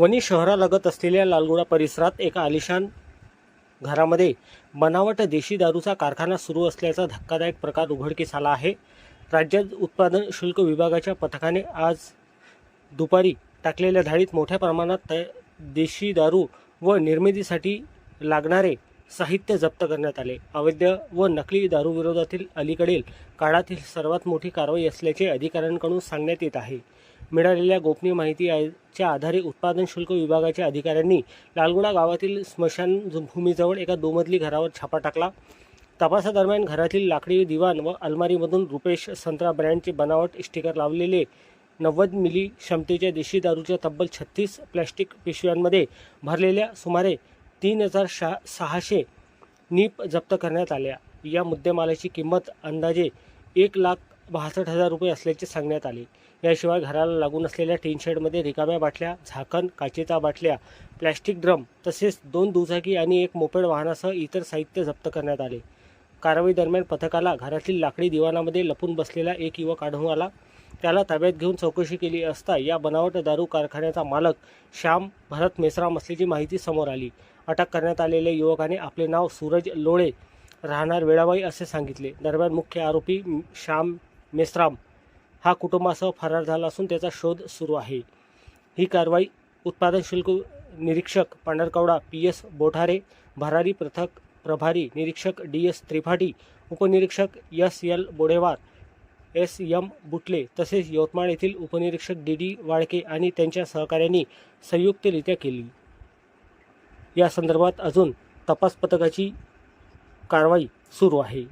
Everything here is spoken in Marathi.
वणी शहरालगत असलेल्या लालगुडा परिसरात एका आलिशान घरामध्ये बनावट देशी दारूचा कारखाना सुरू असल्याचा धक्कादायक प्रकार उघडकीस आला आहे। राज्यात उत्पादन शुल्क विभागाच्या पथकाने आज दुपारी टाकलेल्या धाडीत मोठ्या प्रमाणात देशी दारू व निर्मितीसाठी लागणारे साहित्य जप्त करण्यात आले। अवैध व नकली दारू विरोधातील अलीकडील काळातील सर्वात मोठी कारवाई असल्याचे अधिकाऱ्यांकडून सांगण्यात येत आहे। मिळालेल्या गोपनीय माहितीच्या आधारे उत्पादन शुल्क विभागाच्या अधिकाऱ्यांनी लालगुडा गावातील स्मशानभूमीजवळ एका दुमजली घरावर छापा टाकला। तपासादरम्यान घरातील लाकडी दिवाण व अलमारीमधून रुपेश संत्रा ब्रँडचे बनावट स्टिकर लावलेले 90 मिली क्षमतेच्या देशी दारूच्या तब्बल 36 प्लॅस्टिक पिशव्यांमध्ये भरलेल्या सुमारे 3600 नीप जप्त करण्यात आल्या। या मुद्देमालाची किंमत अंदाजे 1,62,000 रुपये असल्याचे सांगण्यात आले। याशिवाय घराला लागून असलेल्या टीन शेडमध्ये रिकाम्या बाटल्या, झाकण, काचेच्या बाटल्या, प्लॅस्टिक ड्रम तसेच 2 दुचाकी आणि एक मोपेड वाहनासह इतर साहित्य जप्त करण्यात आले। कारवाई दरम्यान पथकाला घरातील लाकडी दिवाणामध्ये लपून बसलेला एक युवक आढळून आला। त्याला ताब्यात घेऊन चौकशी केली असता या बनावट दारू कारखान्याचा मालक श्याम भरत मेश्राम असल्याची माहिती समोर आली। अटक करण्यात आलेल्या युवकाने आपले नाव सूरज लोळे राहणार वेळाबाई असे सांगितले। दरम्यान मुख्य आरोपी श्याम मेश्राम हा कुटुंबासह फरार झाला असून त्याचा शोध सुरू आहे। ही कारवाई उत्पादन शुल्क निरीक्षक पांढरकवडा PS बोठारे, भरारी पथक प्रभारी निरीक्षक DS त्रिपाठी, उपनिरीक्षक SL बोडेवार, SM बुटले तसेच यवतमाळ येथील उपनिरीक्षक DD वाळके आणि त्यांच्या सहकाऱ्यांनी संयुक्तरित्या केली। या संदर्भात अजून तपास पथकाची कारवाई सुरू आहे।